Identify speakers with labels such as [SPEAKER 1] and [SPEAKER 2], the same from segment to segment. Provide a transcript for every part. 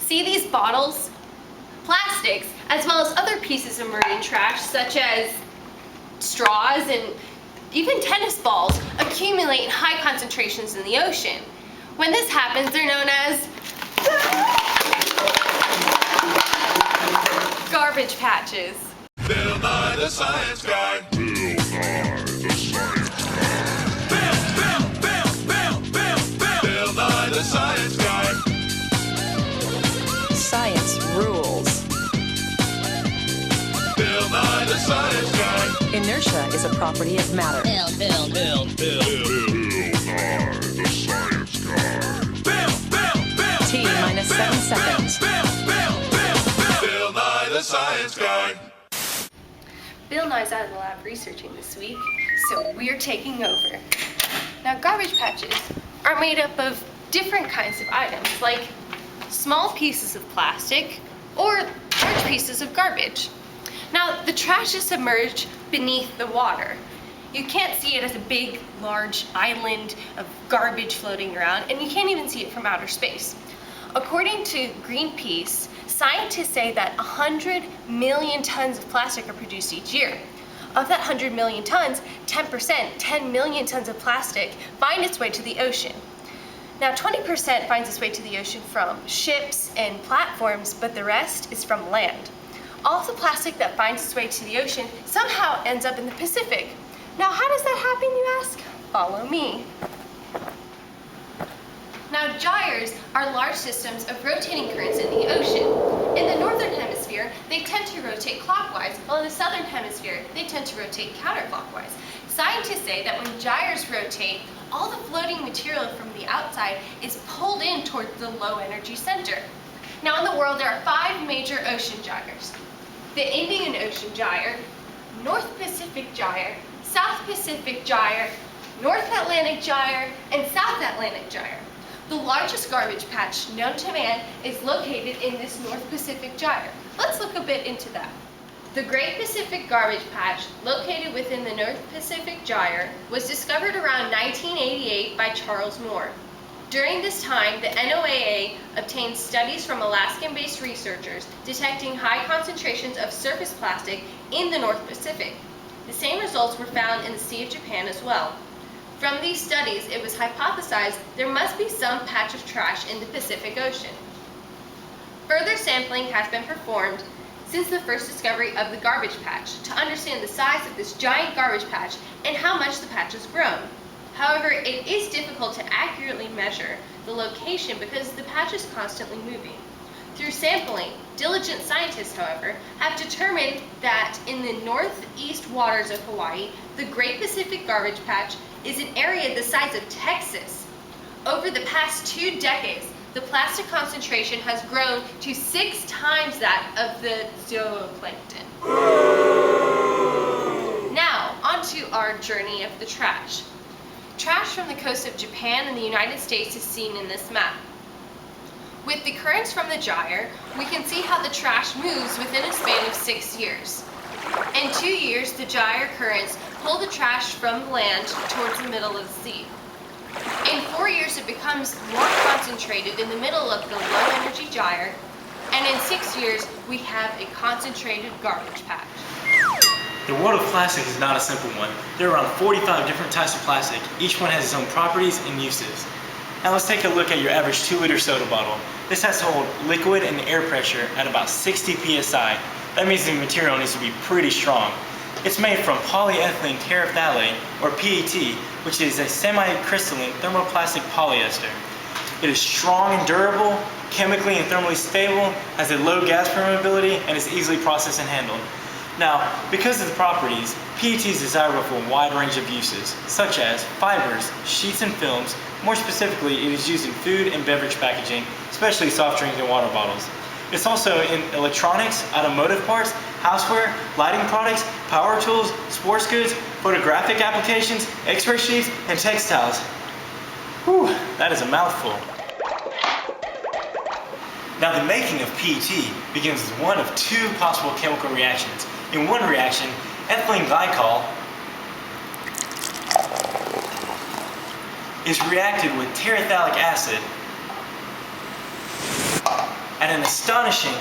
[SPEAKER 1] See these bottles? Plastics, as well as other pieces of marine trash, such as straws and even tennis balls, accumulate in high concentrations in the ocean. When this happens, they're known as garbage patches.
[SPEAKER 2] Bill Nye the Science Guy. Bill Nye the Science Guy. Bill Nye the Science Guy.
[SPEAKER 3] Science rules.
[SPEAKER 2] Bill Nye the Science Guy.
[SPEAKER 3] Inertia is a property of matter.
[SPEAKER 2] Bill Nye the Science Guy.
[SPEAKER 3] T minus 7 seconds.
[SPEAKER 2] Bill Nye the Science Guy.
[SPEAKER 1] Bill Nye's out of the lab researching this week, so we're taking over. Now, garbage patches are made up of different kinds of items, like small pieces of plastic or large pieces of garbage. Now, the trash is submerged beneath the water. You can't see it as a big, large island of garbage floating around, and you can't even see it from outer space. According to Greenpeace, scientists say that 100 million tons of plastic are produced each year. Of that 100 million tons, 10%, 10 million tons of plastic, find its way to the ocean. Now, 20% finds its way to the ocean from ships and platforms, but the rest is from land. All of the plastic that finds its way to the ocean somehow ends up in the Pacific. Now, how does that happen, you ask? Follow me. Now, gyres are large systems of rotating currents in the ocean. In the northern hemisphere, they tend to rotate clockwise, while in the southern hemisphere, they tend to rotate counterclockwise. Scientists say that when gyres rotate, all the floating material from the outside is pulled in towards the low energy center. Now, in the world, there are 5 major ocean gyres: the Indian Ocean Gyre, North Pacific Gyre, South Pacific Gyre, North Atlantic Gyre, and South Atlantic Gyre. The largest garbage patch known to man is located in this North Pacific Gyre. Let's look a bit into that. The Great Pacific Garbage Patch, located within the North Pacific Gyre, was discovered around 1988 by Charles Moore. During this time, the NOAA obtained studies from Alaskan-based researchers detecting high concentrations of surface plastic in the North Pacific. The same results were found in the Sea of Japan as well. From these studies, it was hypothesized there must be some patch of trash in the Pacific Ocean. Further sampling has been performed since the first discovery of the garbage patch to understand the size of this giant garbage patch and how much the patch has grown. However, it is difficult to accurately measure the location because the patch is constantly moving. Through sampling, diligent scientists, however, have determined that in the northeast waters of Hawaii, the Great Pacific Garbage Patch is an area the size of Texas. Over the past 2 decades, the plastic concentration has grown to 6 times that of the zooplankton. Now, onto our journey of the trash. Trash from the coast of Japan and the United States is seen in this map. With the currents from the gyre, we can see how the trash moves within a span of 6 years. In 2 years, the gyre currents pull the trash from land towards the middle of the sea. In 4 years, it becomes more concentrated in the middle of the low-energy gyre, and in 6 years, we have a concentrated garbage patch.
[SPEAKER 4] The world of plastic is not a simple one. There are around 45 different types of plastic. Each one has its own properties and uses. Now let's take a look at your average 2-liter soda bottle. This has to hold liquid and air pressure at about 60 psi. That means the material needs to be pretty strong. It's made from polyethylene terephthalate, or PET, which is a semi-crystalline thermoplastic polyester. It is strong and durable, chemically and thermally stable, has a low gas permeability, and is easily processed and handled. Now, because of the properties, PET is desirable for a wide range of uses, such as fibers, sheets and films. More specifically, it is used in food and beverage packaging, especially soft drinks and water bottles. It's also in electronics, automotive parts, houseware, lighting products, power tools, sports goods, photographic applications, x-ray sheets, and textiles. Whew, that is a mouthful. Now, the making of PET begins with one of 2 possible chemical reactions. In one reaction, ethylene glycol is reacted with terephthalic acid, at an astonishing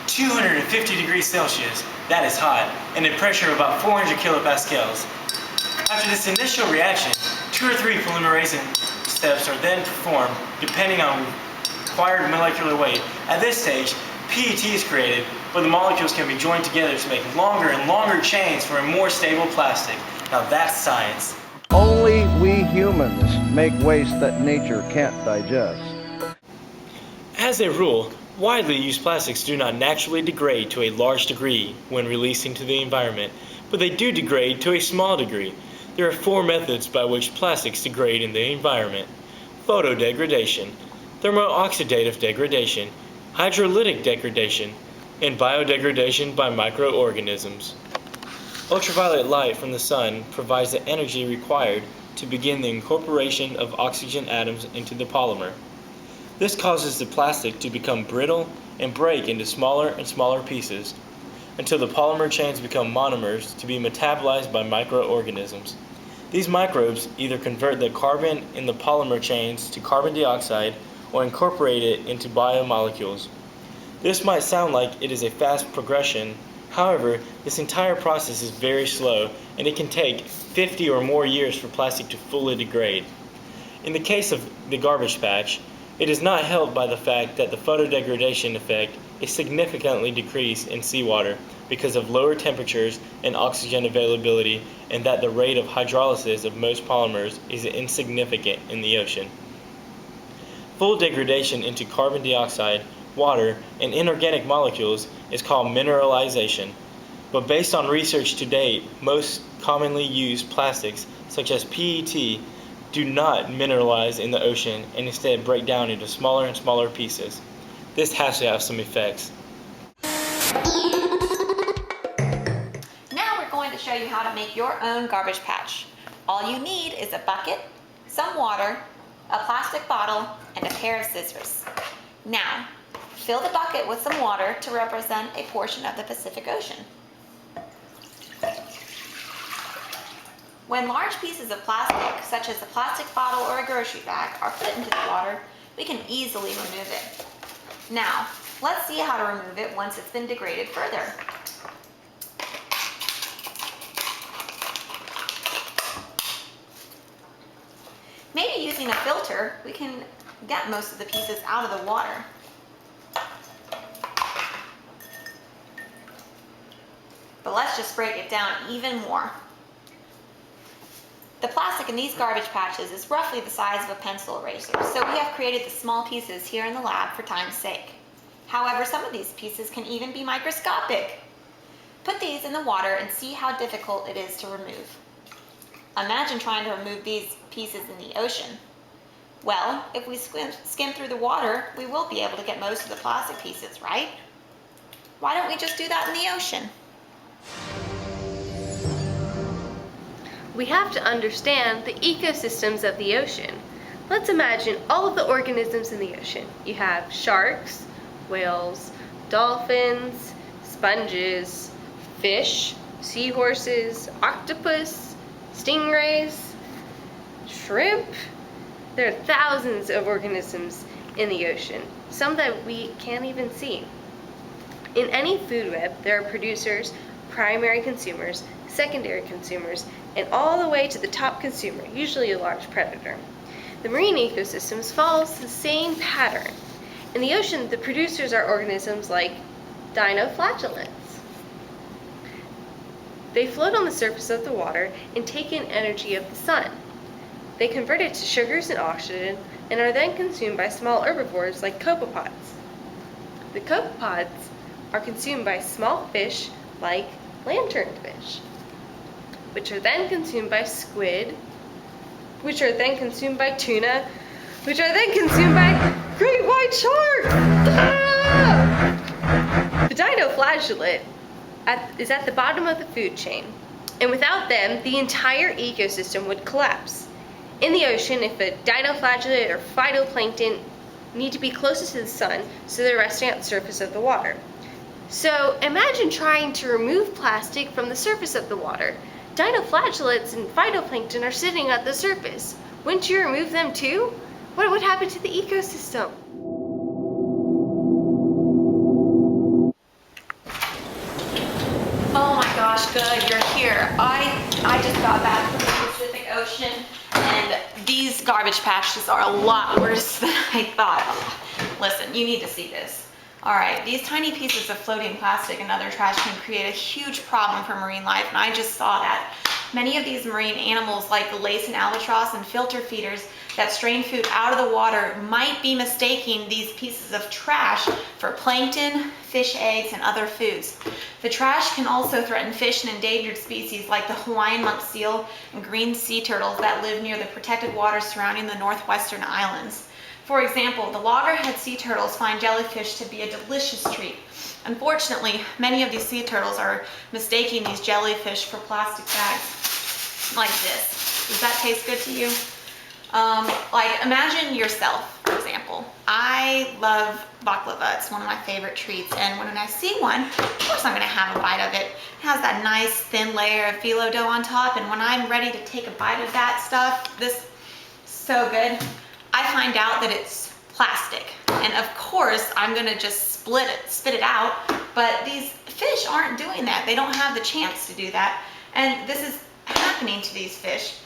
[SPEAKER 4] 250 degrees Celsius, that is hot, and a pressure of about 400 kilopascals. After this initial reaction, 2 or 3 polymerase steps are then performed depending on required molecular weight. At this stage, PET is created, but the molecules can be joined together to make longer and longer chains for a more stable plastic. Now that's science.
[SPEAKER 5] Only we humans make waste that nature can't digest.
[SPEAKER 4] As a rule, widely used plastics do not naturally degrade to a large degree when released into the environment, but they do degrade to a small degree. There are 4 methods by which plastics degrade in the environment: photodegradation, thermo-oxidative degradation, hydrolytic degradation, and biodegradation by microorganisms. Ultraviolet light from the sun provides the energy required to begin the incorporation of oxygen atoms into the polymer. This causes the plastic to become brittle and break into smaller and smaller pieces until the polymer chains become monomers to be metabolized by microorganisms. These microbes either convert the carbon in the polymer chains to carbon dioxide or incorporate it into biomolecules. This might sound like it is a fast progression. However, this entire process is very slow, and it can take 50 or more years for plastic to fully degrade. In the case of the garbage patch, it is not helped by the fact that the photodegradation effect is significantly decreased in seawater because of lower temperatures and oxygen availability, and that the rate of hydrolysis of most polymers is insignificant in the ocean. Full degradation into carbon dioxide, water, and inorganic molecules is called mineralization. But based on research to date, most commonly used plastics, such as PET, do not mineralize in the ocean and instead break down into smaller and smaller pieces. This has to have some effects.
[SPEAKER 6] Now we're going to show you how to make your own garbage patch. All you need is a bucket, some water, a plastic bottle, and a pair of scissors. Now, fill the bucket with some water to represent a portion of the Pacific Ocean. When large pieces of plastic, such as a plastic bottle or a grocery bag, are put into the water, we can easily remove it. Now, let's see how to remove it once it's been degraded further. Maybe using a filter, we can get most of the pieces out of the water. But let's just break it down even more. The plastic in these garbage patches is roughly the size of a pencil eraser, so we have created the small pieces here in the lab for time's sake. However, some of these pieces can even be microscopic. Put these in the water and see how difficult it is to remove. Imagine trying to remove these pieces in the ocean. Well, if we skim through the water, we will be able to get most of the plastic pieces, right? Why don't we just do that in the ocean?
[SPEAKER 1] We have to understand the ecosystems of the ocean. Let's imagine all of the organisms in the ocean. You have sharks, whales, dolphins, sponges, fish, seahorses, octopus, stingrays, shrimp. There are thousands of organisms in the ocean, some that we can't even see. In any food web, there are producers, primary consumers, secondary consumers, and all the way to the top consumer, usually a large predator. The marine ecosystems follows the same pattern. In the ocean, the producers are organisms like dinoflagellates. They float on the surface of the water and take in energy of the sun. They convert it to sugars and oxygen and are then consumed by small herbivores like copepods. The copepods are consumed by small fish like lanternfish, which are then consumed by squid, which are then consumed by tuna, which are then consumed by great white shark. The dinoflagellate is at the bottom of the food chain, and without them, the entire ecosystem would collapse. In the ocean, if a dinoflagellate or phytoplankton need to be closest to the sun, so they're resting at the surface of the water. So imagine trying to remove plastic from the surface of the water. Dinoflagellates and phytoplankton are sitting at the surface. Wouldn't you remove them too? What would happen to the ecosystem?
[SPEAKER 6] Good, you're here. I just got back from the Pacific Ocean, and these garbage patches are a lot worse than I thought. Listen, you need to see this. All right, these tiny pieces of floating plastic and other trash can create a huge problem for marine life, and I just saw that. Many of these marine animals, like the lace and albatross and filter feeders that strain food out of the water, might be mistaking these pieces of trash for plankton, fish eggs, and other foods. The trash can also threaten fish and endangered species like the Hawaiian monk seal and green sea turtles that live near the protected waters surrounding the northwestern islands. For example, the loggerhead sea turtles find jellyfish to be a delicious treat. Unfortunately, many of these sea turtles are mistaking these jellyfish for plastic bags like this. Does that taste good to you? Like, imagine yourself, for example. I love baklava. It's one of my favorite treats, and when I see one, of course I'm gonna have a bite of it. It has that nice thin layer of phyllo dough on top, and when I'm ready to take a bite of that stuff, this is so good, I find out that it's plastic. And of course, I'm gonna just spit it out, but these fish aren't doing that. They don't have the chance to do that, and this is happening to these fish.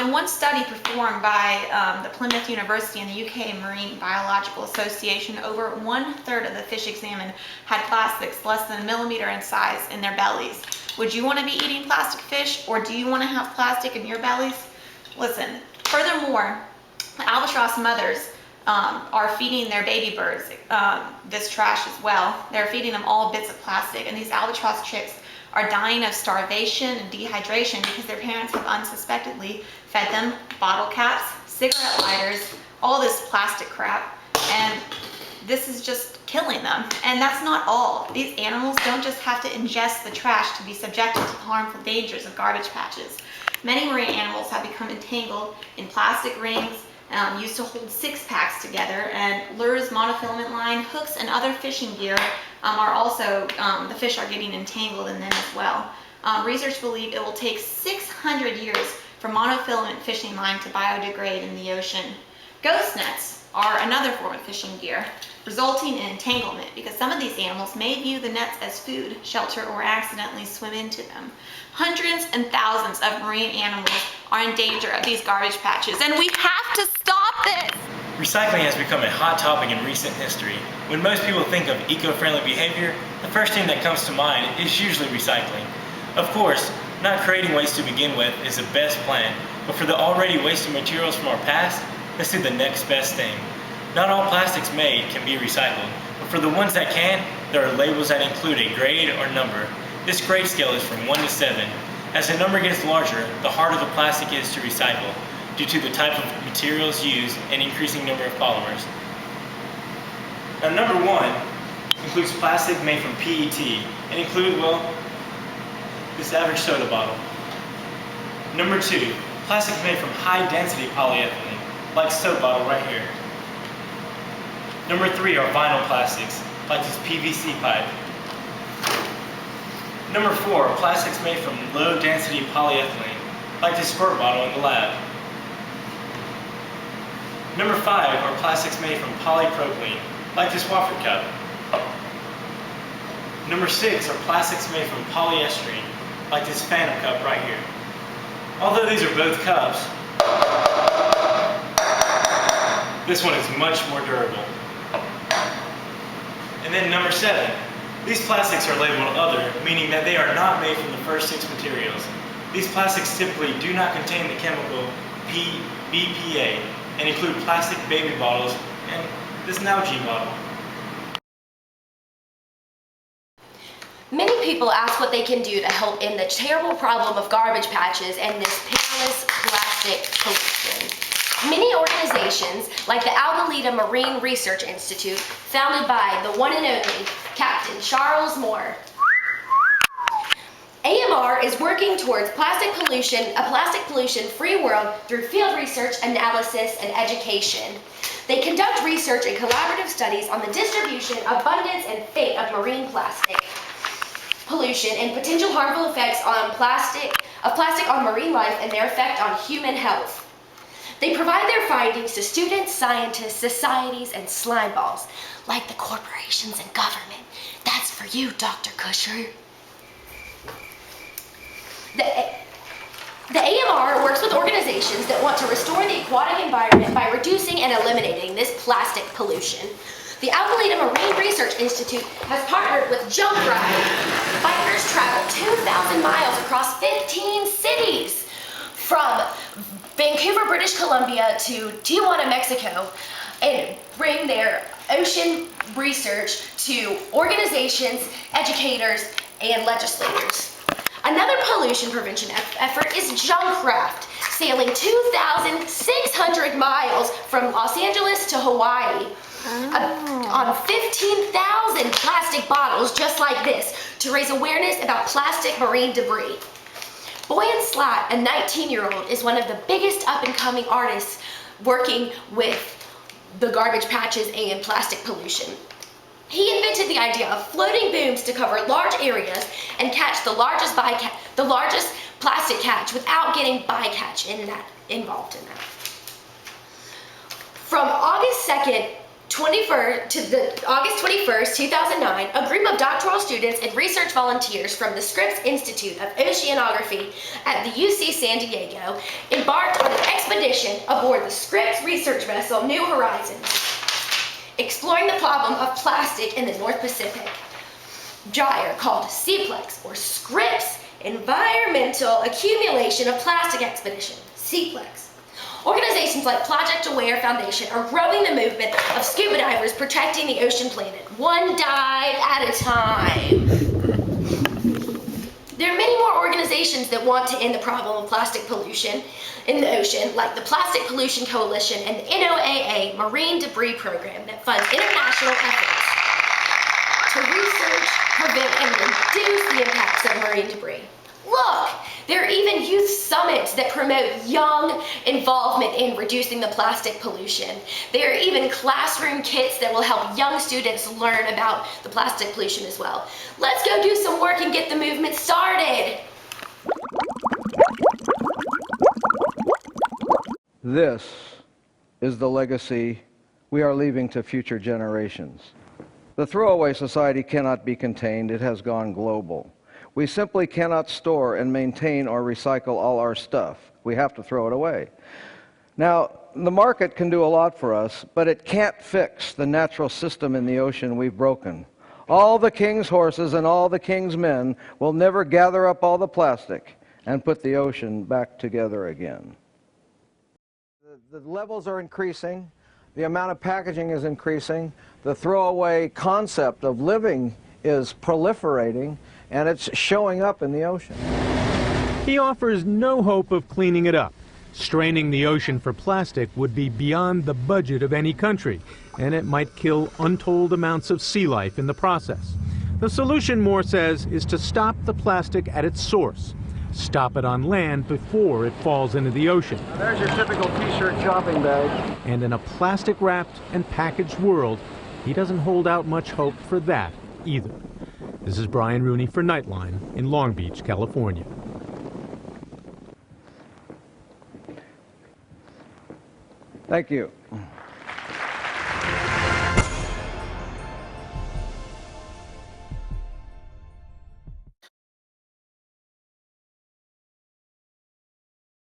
[SPEAKER 6] In one study performed by the Plymouth University and the UK Marine Biological Association, over 1/3 of the fish examined had plastics less than a millimeter in size in their bellies. Would you want to be eating plastic fish, or do you want to have plastic in your bellies? Listen, furthermore, albatross mothers are feeding their baby birds this trash as well. They're feeding them all bits of plastic, and these albatross chicks are dying of starvation and dehydration because their parents have unsuspectedly fed them bottle caps, cigarette lighters, all this plastic crap, and this is just killing them. And that's not all. These animals don't just have to ingest the trash to be subjected to the harmful dangers of garbage patches. Many marine animals have become entangled in plastic rings used to hold six-packs together, and lures, monofilament line, hooks, and other fishing gear are also, the fish are getting entangled in them as well. Research believe it will take 600 years for monofilament fishing line to biodegrade in the ocean. Ghost nets are another form of fishing gear, resulting in entanglement because some of these animals may view the nets as food, shelter, or accidentally swim into them. Hundreds and thousands of marine animals are in danger of these garbage patches, and we have to stop this!
[SPEAKER 4] Recycling has become a hot topic in recent history. When most people think of eco-friendly behavior, the first thing that comes to mind is usually recycling. Of course, not creating waste to begin with is the best plan, but for the already wasted materials from our past, let's do the next best thing. Not all plastics made can be recycled, but for the ones that can, there are labels that include a grade or number. This grade scale is from 1 to 7. As the number gets larger, the harder the plastic is to recycle, due to the type of materials used and increasing number of polymers. Now, number 1 includes plastic made from PET, and include, well, this average soda bottle. Number 2, plastic made from high-density polyethylene, like soap bottle right here. Number 3 are vinyl plastics, like this PVC pipe. Number 4 are plastics made from low-density polyethylene, like this squirt bottle in the lab. Number 5 are plastics made from polypropylene, like this Wofford cup. Number 6 are plastics made from polyester, like this Phantom cup right here. Although these are both cups, this one is much more durable. And then number 7, these plastics are labeled other, meaning that they are not made from the first 6 materials. These plastics typically do not contain the chemical BPA and include plastic baby bottles and this Nalgene bottle.
[SPEAKER 1] Many people ask what they can do to help end the terrible problem of garbage patches and this peerless plastic pollution. Many organizations, like the Algalita Marine Research Institute, founded by the one and only Captain Charles Moore. AMR is working towards a plastic pollution-free world through field research, analysis, and education. They conduct research and collaborative studies on the distribution, abundance, and fate of marine plastic pollution and potential harmful effects of plastic on marine life and their effect on human health. They provide their findings to students, scientists, societies, and slime balls, like the corporations and government. That's for you, Dr. Kusher.
[SPEAKER 7] The AMR works with organizations that want to restore the aquatic environment by reducing and eliminating this plastic pollution. The Algalita Marine Research Institute has partnered with Junk Ride. Bikers travel 2,000 miles across 15 cities, from Vancouver, British Columbia to Tijuana, Mexico, and bring their ocean research to organizations, educators, and legislators. Another pollution prevention effort is junk raft, sailing 2,600 miles from Los Angeles to Hawaii on 15,000 plastic bottles just like this to raise awareness about plastic marine debris. Boyan Slat, a 19-year-old, is one of the biggest up-and-coming artists working with the garbage patches and plastic pollution. He invented the idea of floating booms to cover large areas and catch the largest plastic catch without getting bycatch involved in that. From August 2nd, August 21st, 2009, a group of doctoral students and research volunteers from the Scripps Institute of Oceanography at the UC San Diego embarked on an expedition aboard the Scripps research vessel New Horizons, exploring the problem of plastic in the North Pacific. Gyre, called CPLEX, or Scripps Environmental Accumulation of Plastic Expedition, CPLEX. Organizations like Project Aware Foundation are growing the movement of scuba divers protecting the ocean planet, one dive at a time. There are many more organizations that want to end the problem of plastic pollution in the ocean, like the Plastic Pollution Coalition and the NOAA Marine Debris Program that funds international efforts to research, prevent, and reduce the impacts of marine debris. Look, there are even youth summits that promote young involvement in reducing the plastic pollution. There are even classroom kits that will help young students learn about the plastic pollution as well. Let's go do some work and get the movement started.
[SPEAKER 5] This is the legacy we are leaving to future generations. The throwaway society cannot be contained. It has gone global. We simply cannot store and maintain or recycle all our stuff. We have to throw it away. Now, the market can do a lot for us, but it can't fix the natural system in the ocean we've broken. All the king's horses and all the king's men will never gather up all the plastic and put the ocean back together again. The levels are increasing. The amount of packaging is increasing. The throwaway concept of living is proliferating, and it's showing up in the ocean.
[SPEAKER 8] He offers no hope of cleaning it up. Straining the ocean for plastic would be beyond the budget of any country, and it might kill untold amounts of sea life in the process. The solution, Moore says, is to stop the plastic at its source. Stop it on land before it falls into the ocean.
[SPEAKER 5] There's your typical t-shirt shopping bag.
[SPEAKER 8] And in a plastic-wrapped and packaged world, he doesn't hold out much hope for that either. This is Brian Rooney for Nightline in Long Beach, California.
[SPEAKER 5] Thank you.